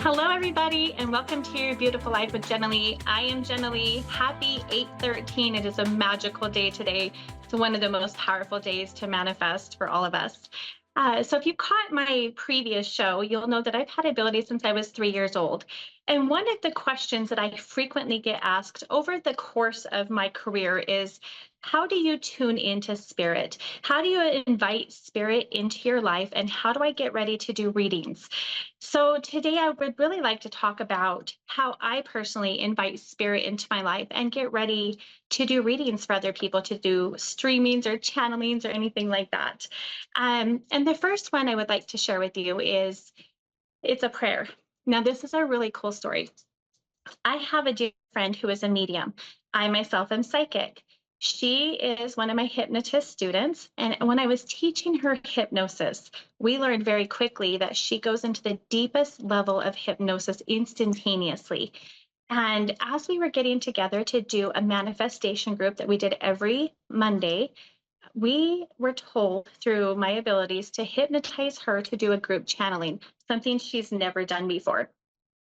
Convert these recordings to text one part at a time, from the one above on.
Hello, everybody, and welcome to your beautiful life with Jenali. I am Jenali. Happy 8/13. It is a magical day today. It's one of the most powerful days to manifest for all of us. So if you caught my previous show, you'll know that I've had ability since I was 3 years old. And one of the questions that I frequently get asked over the course of my career is, how do you tune into spirit? How do you invite spirit into your life? And how do I get ready to do readings? So today I would really like to talk about how I personally invite spirit into my life and get ready to do readings for other people, to do streamings or channelings or anything like that. And the first one I would like to share with you is it's a prayer. Now, this is a really cool story. I have a dear friend who is a medium. I myself am psychic. She is one of my hypnotist students. And when I was teaching her hypnosis, we learned very quickly that she goes into the deepest level of hypnosis instantaneously. And as we were getting together to do a manifestation group that we did every Monday, we were told through my abilities to hypnotize her to do a group channeling, something she's never done before.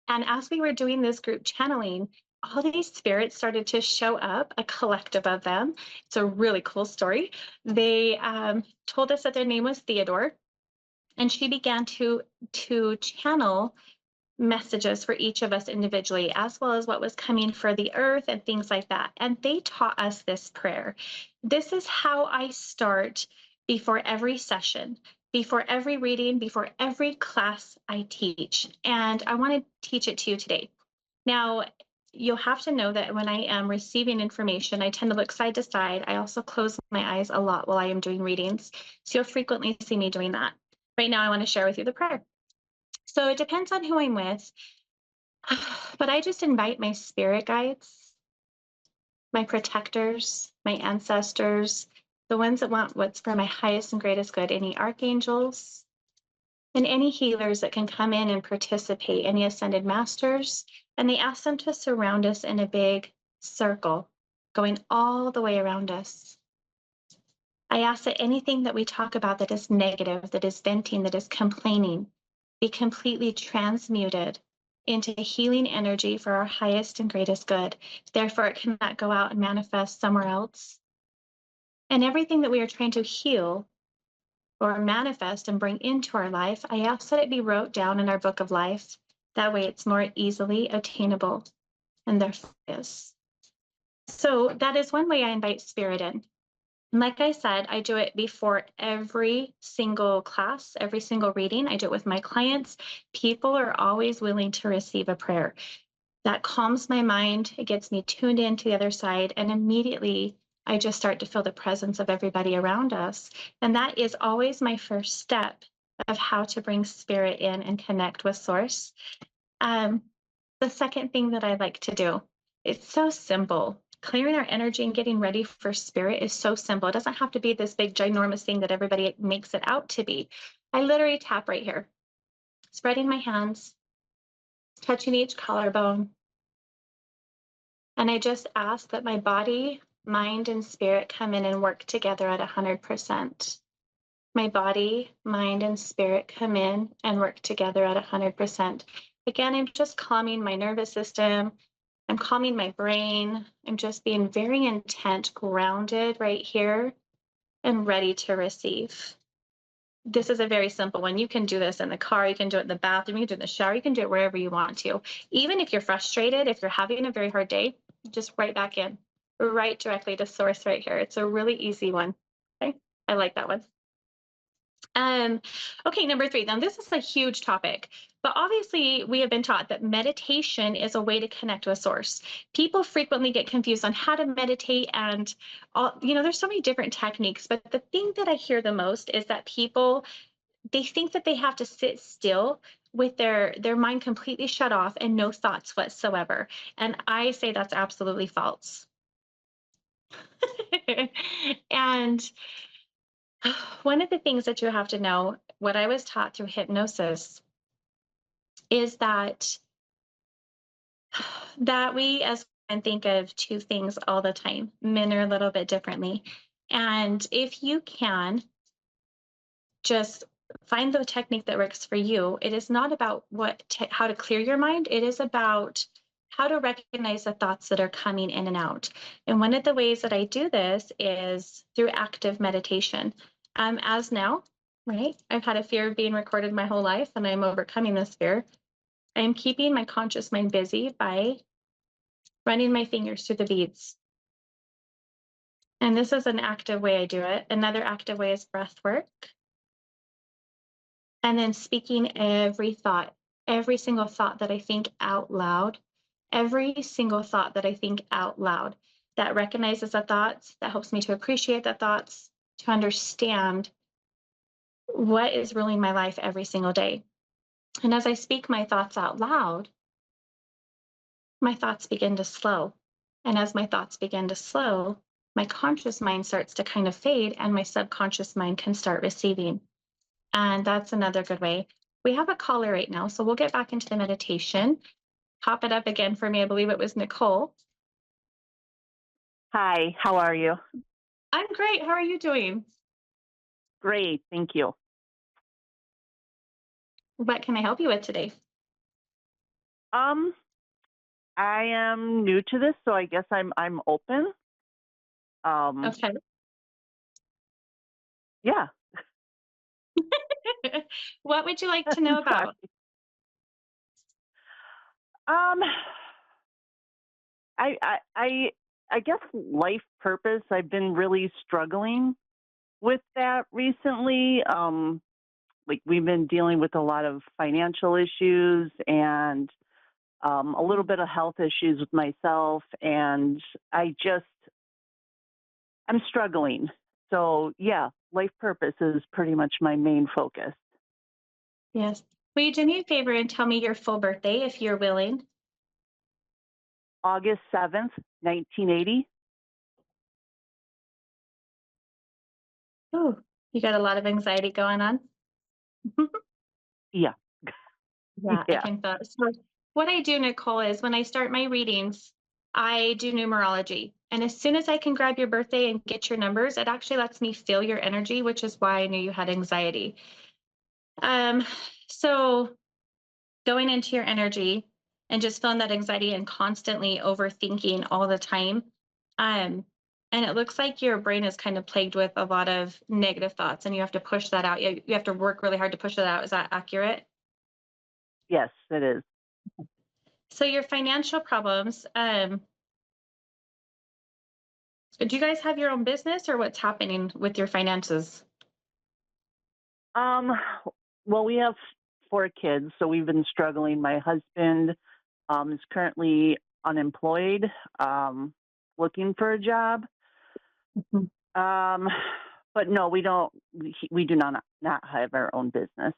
And as we were doing this group channeling, all these spirits started to show up, a collective of them. It's a really cool story. They told us that their name was Theodore, and she began to channel messages for each of us individually, as well as what was coming for the earth and things like that. And they taught us this prayer. This is how I start before every session, before every reading, before every class I teach. And I want to teach it to you today. Now, you'll have to know that when I am receiving information, I tend to look side to side. I also close my eyes a lot while I am doing readings. So you'll frequently see me doing that. Right now, I want to share with you the prayer. So it depends on who I'm with, but I just invite my spirit guides, my protectors, my ancestors, the ones that want what's for my highest and greatest good, any archangels, and any healers that can come in and participate, any ascended masters, and they ask them to surround us in a big circle, going all the way around us. I ask that anything that we talk about that is negative, that is venting, that is complaining, be completely transmuted into healing energy for our highest and greatest good. Therefore, it cannot go out and manifest somewhere else. And everything that we are trying to heal or manifest and bring into our life, I ask that it be wrote down in our book of life. That way it's more easily attainable. And there is. So that is one way I invite spirit in. And like I said, I do it before every single class, every single reading. I do it with my clients. People are always willing to receive a prayer. That calms my mind. It gets me tuned in to the other side. And immediately I just start to feel the presence of everybody around us. And that is always my first step of how to bring spirit in and connect with source. The second thing that I like to do, it's so simple. Clearing our energy and getting ready for spirit is so simple. It doesn't have to be this big, ginormous thing that everybody makes it out to be. I literally tap right here, spreading my hands, touching each collarbone. And I just ask that my body, mind, and spirit come in and work together at 100%. My body, mind, and spirit come in and work together at 100%. Again, I'm just calming my nervous system. I'm calming my brain. I'm just being very intent, grounded right here, and ready to receive. This is a very simple one. You can do this in the car. You can do it in the bathroom. You can do it in the shower. You can do it wherever you want to. Even if you're frustrated, if you're having a very hard day, just right back in, right directly to source right here. It's a really easy one. Okay, I like that one. Okay, number 3. Now, this is a huge topic, but obviously we have been taught that meditation is a way to connect with source. People frequently get confused on how to meditate, and there's so many different techniques, but the thing that I hear the most is that they think that they have to sit still with their mind completely shut off and no thoughts whatsoever. And I say that's absolutely false. And one of the things that you have to know, what I was taught through hypnosis, is that we as women think of two things all the time. Men are a little bit differently. And if you can just Find the technique that works for you. It is not about how to clear your mind. It is about how to recognize the thoughts that are coming in and out. And one of the ways that I do this is through active meditation. As now, right? I've had a fear of being recorded my whole life, and I'm overcoming this fear. I am keeping my conscious mind busy by running my fingers through the beads. And this is an active way I do it. Another active way is breath work. And then speaking every thought, every single thought that I think out loud, every single thought that I think out loud that recognizes the thoughts, that helps me to appreciate the thoughts, to understand what is ruling my life every single day. And as I speak my thoughts out loud, my thoughts begin to slow. And as my thoughts begin to slow, my conscious mind starts to kind of fade, and my subconscious mind can start receiving. And that's another good way. We have a caller right now, so we'll get back into the meditation. Pop it up again for me. I believe it was Nicole. Hi, how are you? I'm great. How are you doing? Great, thank you. What can I help you with today? Um, I am new to this, so I guess I'm open. Um, Okay. yeah. What would you like to know Sorry. about? Um, I, I I I guess life purpose. I've been really struggling with that recently. Like we've been dealing with a lot of financial issues and a little bit of health issues with myself, and I'm struggling. So yeah, life purpose is pretty much my main focus. Yes. Will you do me a favor and tell me your full birthday if you're willing? August 7th, 1980. Oh, you got a lot of anxiety going on. Yeah. Yeah, I Yeah. can feel it. So what I do, Nicole, is when I start my readings, I do numerology. And as soon as I can grab your birthday and get your numbers, it actually lets me feel your energy, which is why I knew you had anxiety. Um, so going into your energy and just feeling that anxiety and constantly overthinking all the time. Um, and it looks like your brain is kind of plagued with a lot of negative thoughts and you have to push that out. You have to work really hard to push that out. Is that accurate? Yes, it is. So your financial problems, do you guys have your own business or what's happening with your finances? Um, well, we have 4 kids, so we've been struggling. My husband is currently unemployed, looking for a job. Mhm. Um, but no, we don't. We do not have our own business.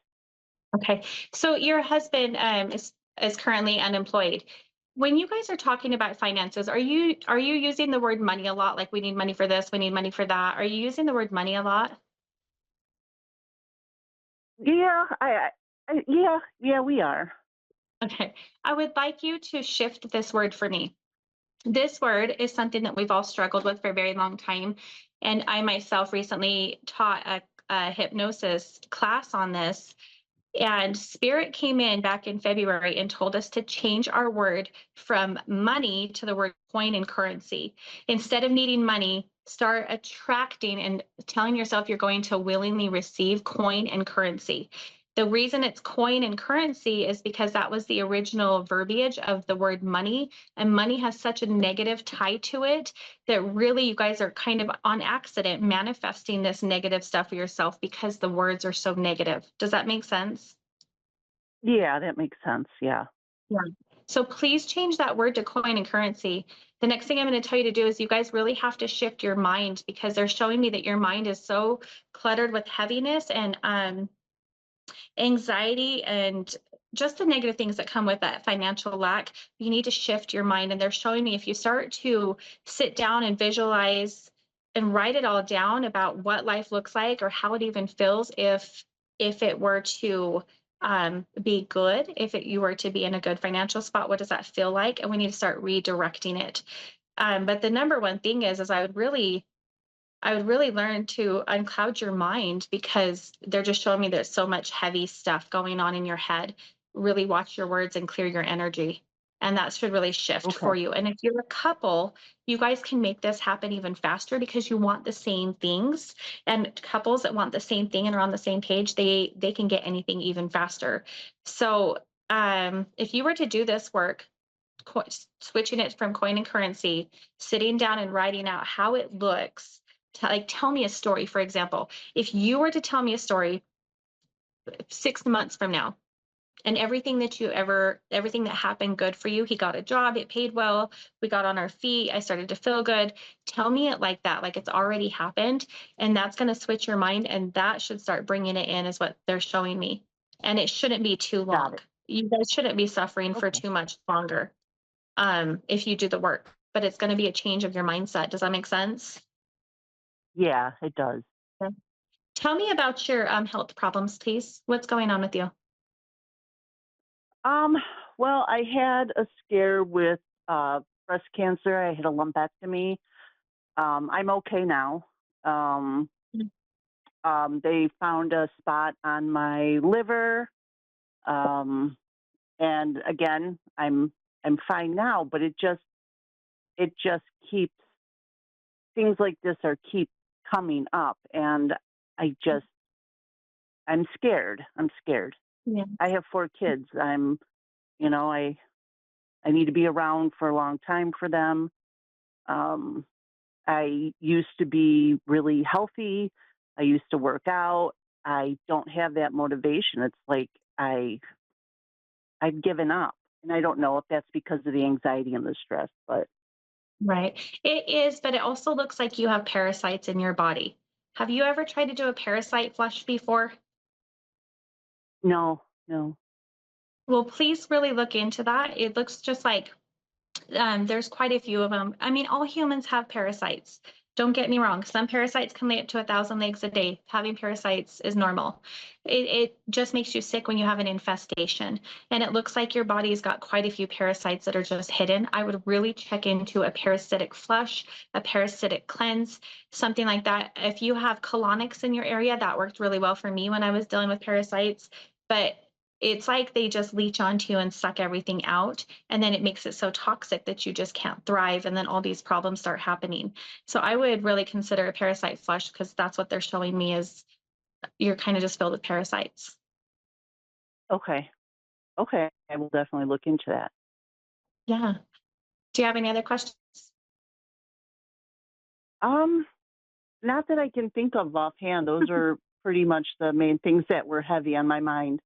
Okay. So your husband is currently unemployed. When you guys are talking about finances, are you using the word money a lot? Like we need money for this, we need money for that. Are you using the word money a lot? Yeah, yeah, we are. Okay. I would like you to shift this word for me. This word is something that we've all struggled with for a very long time. And I myself recently taught a hypnosis class on this. And Spirit came in back in February and told us to change our word from money to the word coin and currency. Instead of needing money, start attracting and telling yourself you're going to willingly receive coin and currency. The reason it's coin and currency is because that was the original verbiage of the word money. And money has such a negative tie to it that really you guys are kind of on accident manifesting this negative stuff for yourself because the words are so negative. Does that make sense? Yeah, that makes sense. Yeah. Yeah. So please change that word to coin and currency. The next thing I'm going to tell you to do is you guys really have to shift your mind because they're showing me that your mind is so cluttered with heaviness and anxiety and just the negative things that come with that financial lack. You need to shift your mind. And they're showing me if you start to sit down and visualize and write it all down about what life looks like or how it even feels if it were to be good, if you were to be in a good financial spot, what does that feel like? And we need to start redirecting it. But the number one thing is I would really I would really learn to uncloud your mind because they're just showing me there's so much heavy stuff going on in your head. Really watch your words and clear your energy. And that should really shift Okay. for you. And if you're a couple, you guys can make this happen even faster because you want the same things. And couples that want the same thing and are on the same page, they can get anything even faster. So if you were to do this work, switching it from coin and currency, sitting down and writing out how it looks. Like, tell me a story, for example. If you were to tell me a story 6 months from now, and everything that happened good for you, he got a job, it paid well, we got on our feet, I started to feel good. Tell me it like that, like it's already happened. And that's going to switch your mind. And that should start bringing it in, is what they're showing me. And it shouldn't be too Got long. it. You guys shouldn't be suffering for Okay. too much longer if you do the work, but it's going to be a change of your mindset. Does that make sense? Yeah, it does. Yeah. Tell me about your health problems, please. What's going on with you? Um, well, I had a scare with breast cancer. I had a lumpectomy. I'm okay now. Um, Mm. they found a spot on my liver. Um, and again, I'm fine now, but it just keeps things like this are keep coming up, and I just I'm scared. I'm scared. Yeah. I have 4 kids. You know, I need to be around for a long time for them. Um, I used to be really healthy. I used to work out. I don't have that motivation. It's like I've given up. And I don't know if that's because of the anxiety and the stress, but Right. It is, but it also looks like you have parasites in your body. Have you ever tried to do a parasite flush before? no, no. Well, please really look into that. It looks just like there's quite a few of them. I mean, all humans have parasites. Don't get me wrong. Some parasites can lay up to 1,000 eggs a day. Having parasites is normal. It just makes you sick when you have an infestation. And it looks like your body's got quite a few parasites that are just hidden. I would really check into a parasitic flush, a parasitic cleanse, something like that. If you have colonics in your area, that worked really well for me when I was dealing with parasites. But it's like they just leech onto you and suck everything out, and then it makes it so toxic that you just can't thrive, and then all these problems start happening. So I would really consider a parasite flush, because that's what they're showing me, is you're kind of just filled with parasites. Okay. Okay. I will definitely look into that. Yeah. Do you have any other questions? Um, Not that I can think of offhand. Those are pretty much the main things that were heavy on my mind.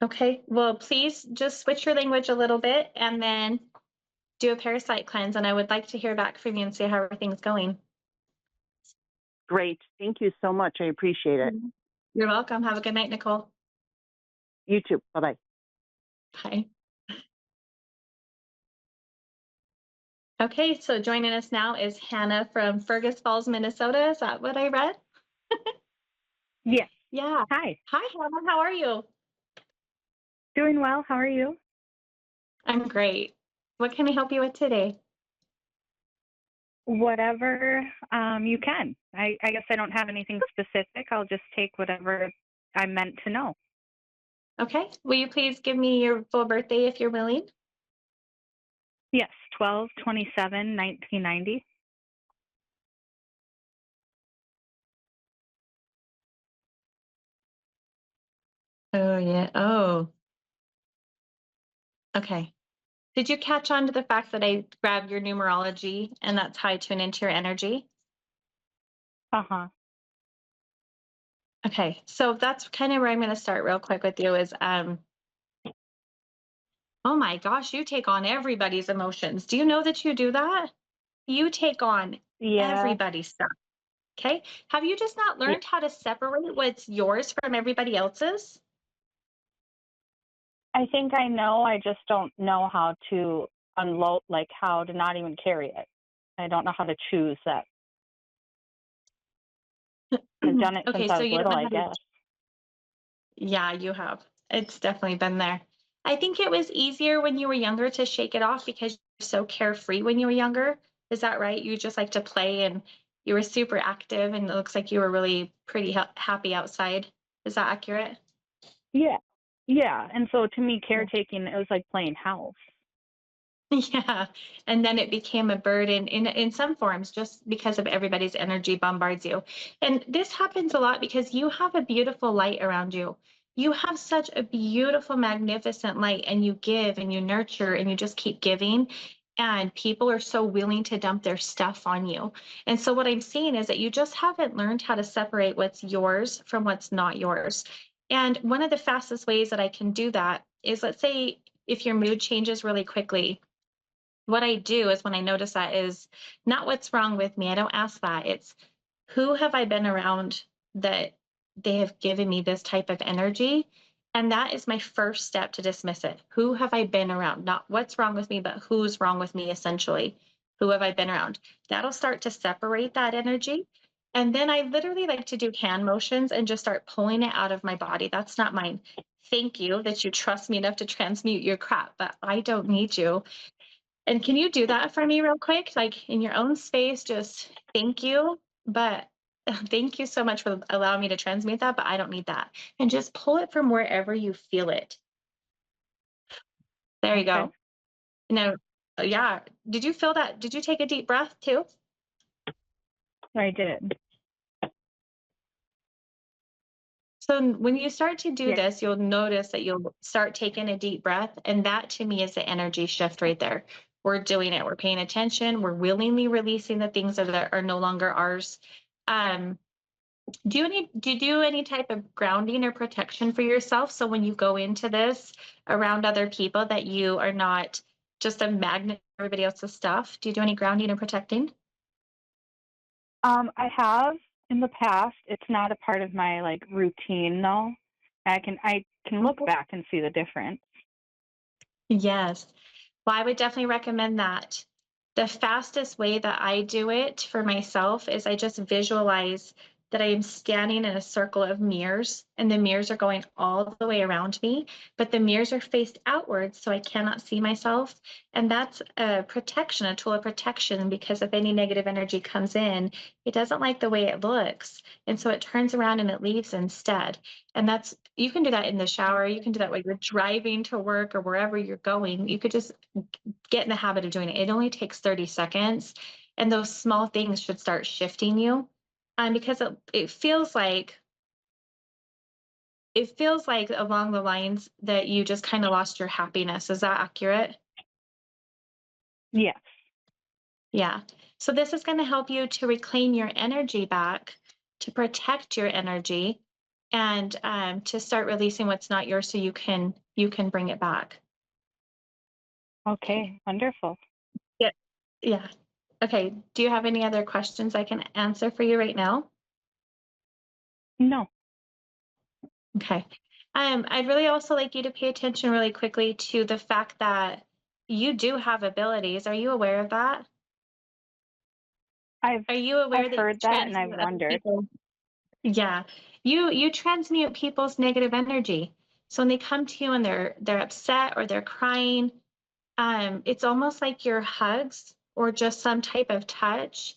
Okay, well, please just switch your language a little bit and then do a parasite cleanse, and I would like to hear back from you and see how everything's going. Great. Thank you so much. I appreciate it. Mhm. You're welcome. Have a good night, Nicole. You too. Bye bye. Bye. Okay, so joining us now is Hannah from Fergus Falls, Minnesota. Is that what I read? Yes. Yeah. Hi. Hi, Hannah. How are you? Doing well. How are you? I'm great. What can I help you with today? Whatever you can. I guess I don't have anything specific. I'll just take whatever I'm meant to know. Okay. Will you please give me your full birthday if you're willing? Yes, 12/27/1990. Oh, yeah. Oh, okay. Did you catch on to the fact that I grabbed your numerology and that's how I tune into your energy? Uh-huh. Okay. So that's kind of where I'm going to start real quick with you is oh my gosh, you take on everybody's emotions. Do you know that you do that? You take on Yeah. everybody's stuff. Okay. Have you just not Yeah. learned how to separate what's yours from everybody else's? I think I know. I just don't know how to unload, like how to not even carry it. I don't know how to choose that. I've done it since Okay, I so was you don't little, know I how to. guess. Yeah, you have. It's definitely been there. I think it was easier when you were younger to shake it off because you're so carefree when you were younger Is that right? You just like to play and you were super active and it looks like you were really pretty happy outside. Is that accurate? Yeah. Yeah. And so to me, caretaking, it was like playing house. Yeah, and then it became a burden in some forms just because of everybody's energy bombards you. And this happens a lot because you have a beautiful light around you. You have such a beautiful, magnificent light, and you give and you nurture and you just keep giving. And people are so willing to dump their stuff on you. And so, what I'm seeing is that you just haven't learned how to separate what's yours from what's not yours. And one of the fastest ways that I can do that is, let's say, if your mood changes really quickly, what I do is when I notice that is not what's wrong with me. I don't ask that. It's who have I been around that they have given me this type of energy? And that is my first step to dismiss it. Who have I been around? Not what's wrong with me, but who's wrong with me, essentially. Who have I been around? That'll start to separate that energy. And then I literally like to do hand motions and just start pulling it out of my body. That's not mine. Thank you that you trust me enough to transmute your crap, but I don't need you. And can you do that for me real quick? Like in your own space, just thank you. But thank you so much for allowing me to transmute that, but I don't need that. And just pull it from wherever you feel it. There you Okay. go. Now, yeah. Did you feel that? Did you take a deep breath too? I did. So when you start to do Yeah. this, you'll notice that you'll start taking a deep breath. And that to me is the energy shift right there. We're doing it. We're paying attention. We're willingly releasing the things that are no longer ours. Um, do you do any type of grounding or protection for yourself? So when you go into this around other people, that you are not just a magnet for everybody else's stuff. Do you do any grounding or protecting? I have in the past. It's not a part of my like routine though. I can look back and see the difference. Yes. Well, I would definitely recommend that. The fastest way that I do it for myself is I just visualize that I am standing in a circle of mirrors, and the mirrors are going all the way around me, but the mirrors are faced outwards, so I cannot see myself. And that's a protection, a tool of protection, because if any negative energy comes in, it doesn't like the way it looks. And so it turns around and it leaves instead. And that's, you can do that in the shower. You can do that while you're driving to work or wherever you're going. You could just get in the habit of doing it. It only takes 30 seconds. And those small things should start shifting you. Because it feels like along the lines that you just kind of lost your happiness. Is that accurate? Yes. Yeah. So this is going to help you to reclaim your energy back, to protect your energy, and to start releasing what's not yours, so you can bring it back. Okay. Okay. Wonderful. Yeah. Yeah. Okay. Do you have any other questions I can answer for you right now? No. Okay. I'd really also like you to pay attention really quickly to the fact that you do have abilities. Are you aware of that? I've Are you I've aware that you heard that and I've transmute other wondered. people? Yeah. You transmute people's negative energy. So when they come to you and they're upset or they're crying, it's almost like your hugs or just some type of touch.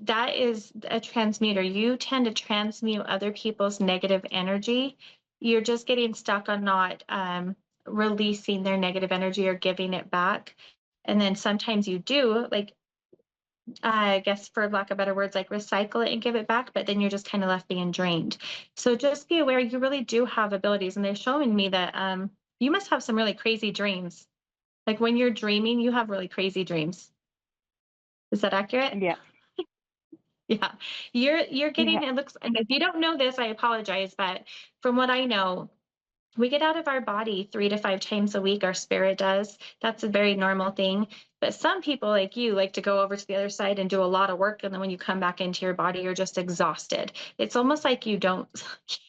That is a transmuter. You tend to transmute other people's negative energy. You're just getting stuck on not releasing their negative energy or giving it back. And then sometimes you do, like, I guess for lack of better words, like recycle it and give it back, but then you're just kind of left being drained. So just be aware you really do have abilities. And they're showing me that you must have some really crazy dreams. Like when you're dreaming, you have really crazy dreams. Is that accurate? Yeah. Yeah, you're Yeah. getting, it looks, and if you don't know this, I apologize, but from what I know, we get out of our body 3 to 5 times a week. Our spirit does. That's a very normal thing. But some people like you like to go over to the other side and do a lot of work, and then when you come back into your body, you're just exhausted. It's almost like you don't,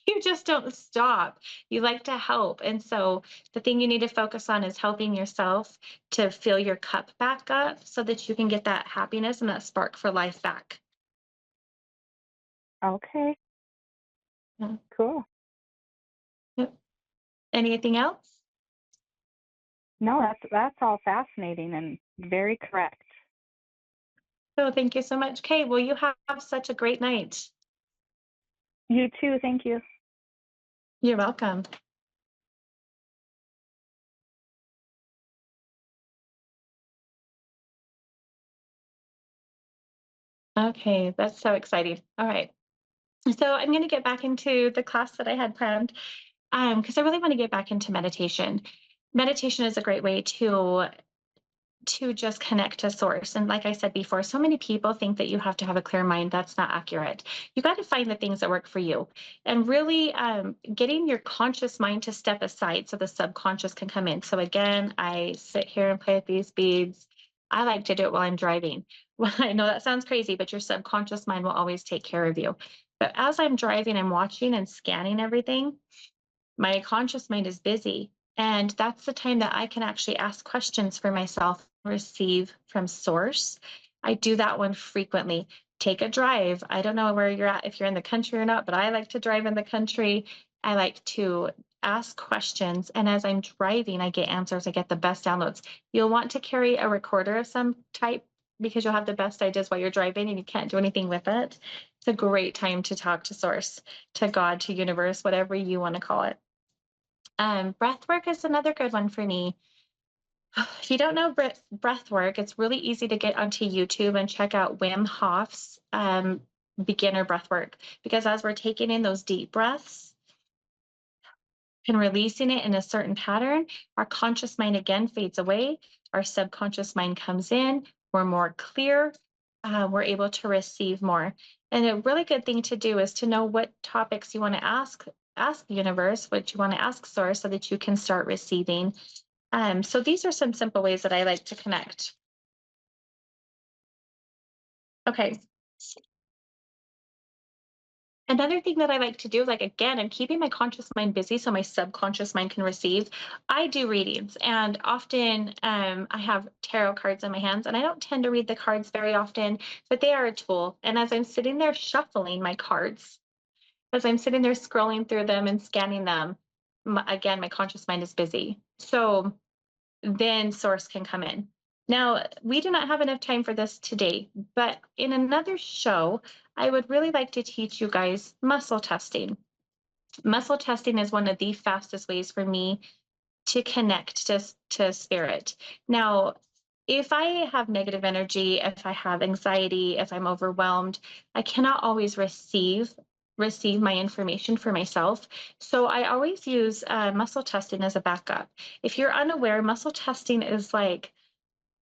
you just don't stop. You like to help, and so the thing you need to focus on is helping yourself to fill your cup back up so that you can get that happiness and that spark for life back. Okay. Yeah. Cool. Yep. Anything else? No, that's all fascinating and very correct. So thank you so much. Okay, well, you have such a great night. You too. Thank you. You're welcome. Okay, that's so exciting. All right. So I'm going to get back into the class that I had planned because I really want to get back into meditation. Meditation is a great way to just connect to source. And like I said before, so many people think that you have to have a clear mind. That's not accurate. You got to find the things that work for you and really getting your conscious mind to step aside so the subconscious can come in. So again, I sit here and play with these beads. I like to do it while I'm driving. Well, I know that sounds crazy, but your subconscious mind will always take care of you. But as I'm driving, I'm watching and scanning everything. My conscious mind is busy. And that's the time that I can actually ask questions for myself, receive from source. I do that one frequently. Take a drive. I don't know where you're at, if you're in the country or not, but I like to drive in the country. I like to ask questions. And as I'm driving, I get answers. I get the best downloads. You'll want to carry a recorder of some type because you'll have the best ideas while you're driving and you can't do anything with it. It's a great time to talk to source, to God, to universe, whatever you want to call it. Breath work is another good one for me. If you don't know breath work, it's really easy to get onto YouTube and check out Wim Hof's beginner breath work. Because as we're taking in those deep breaths and releasing it in a certain pattern, our conscious mind again fades away. Our subconscious mind comes in. We're more clear. We're able to receive more. And a really good thing to do is to know what topics you want to ask the universe, what you want to ask source, so that you can start receiving. So these are some simple ways that I like to connect. Okay. Another thing that I like to do, like again, I'm keeping my conscious mind busy so my subconscious mind can receive. I do readings, and often I have tarot cards in my hands, and I don't tend to read the cards very often, but they are a tool. And as I'm sitting there shuffling my cards, as I'm sitting there scrolling through them and scanning them, again, my conscious mind is busy. So then source can come in. Now, we do not have enough time for this today, but in another show, I would really like to teach you guys muscle testing. Muscle testing is one of the fastest ways for me to connect to spirit. Now, if I have negative energy, if I have anxiety, if I'm overwhelmed, I cannot always receive my information for myself. So I always use muscle testing as a backup. If you're unaware, muscle testing is like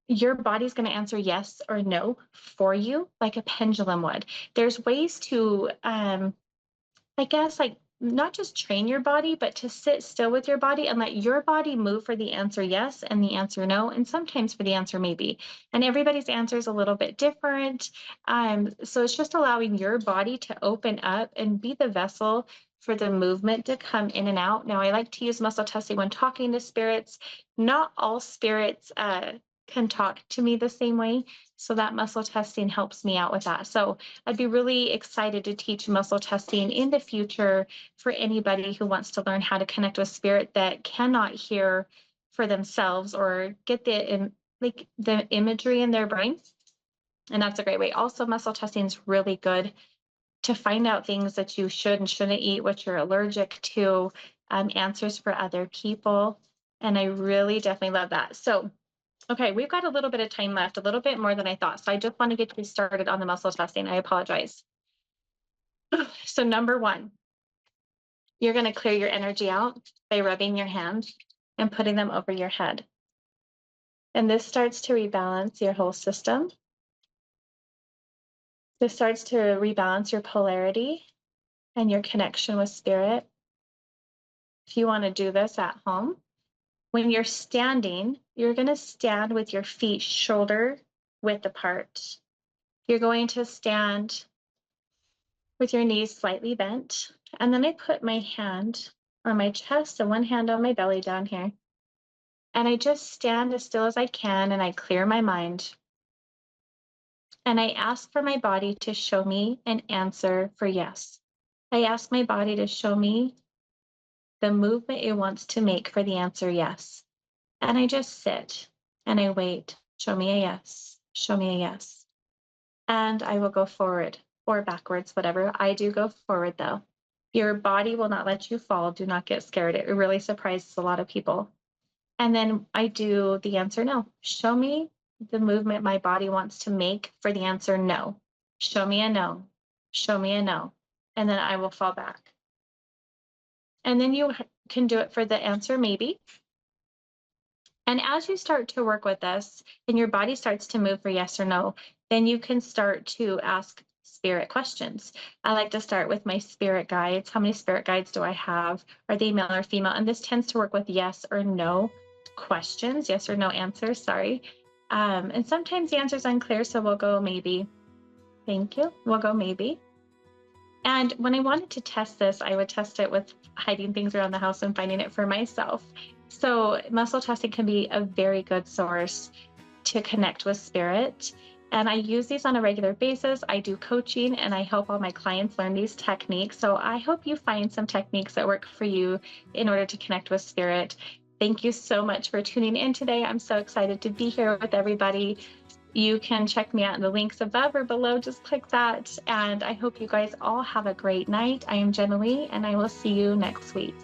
your body's going to answer yes or no for you, like a pendulum would. There's ways to I guess like not just train your body, but to sit still with your body and let your body move for the answer yes and the answer no, and sometimes for the answer maybe. And everybody's answer is a little bit different. So it's just allowing your body to open up and be the vessel for the movement to come in and out. Now, I like to use muscle testing when talking to spirits. Not all spirits can talk to me the same way. So that muscle testing helps me out with that. So I'd be really excited to teach muscle testing in the future for anybody who wants to learn how to connect with spirit that cannot hear for themselves or get like the imagery in their brain. And that's a great way. Also, muscle testing is really good to find out things that you should and shouldn't eat, what you're allergic to, answers for other people. And I really definitely love that. So okay, we've got a little bit of time left, a little bit more than I thought. So I just want to get you started on the muscle testing. I apologize. So number one, you're going to clear your energy out by rubbing your hands and putting them over your head. And this starts to rebalance your whole system. This starts to rebalance your polarity and your connection with spirit. If you want to do this at home, when you're standing, you're going to stand with your feet shoulder width apart. You're going to stand with your knees slightly bent. And then I put my hand on my chest and one hand on my belly down here. And I just stand as still as I can and I clear my mind. And I ask for my body to show me an answer for yes. I ask my body to show me the movement it wants to make for the answer yes. And I just sit and I wait. Show me a yes. Show me a yes. and I will go forward or backwards, whatever. I do go forward though. Your body will not let you fall. Do not get scared. It really surprises a lot of people. And then I do the answer no. Show me the movement my body wants to make for the answer no. Show me a no. Show me a no. And then I will fall back. And then you can do it for the answer maybe. And as you start to work with this and your body starts to move for yes or no, then you can start to ask spirit questions. I like to start with my spirit guides. How many spirit guides do I have? Are they male or female? And this tends to work with yes or no questions, yes or no answers, sorry. And sometimes the answer's unclear, so we'll go maybe. Thank you. We'll go maybe. And when I wanted to test this, I would test it with hiding things around the house and finding it for myself. So muscle testing can be a very good source to connect with spirit. And I use these on a regular basis. I do coaching and I help all my clients learn these techniques. So I hope you find some techniques that work for you in order to connect with spirit. Thank you so much for tuning in today. I'm so excited to be here with everybody. You can check me out in the links above or below. Just click that. And I hope you guys all have a great night. I am Jenali, and I will see you next week.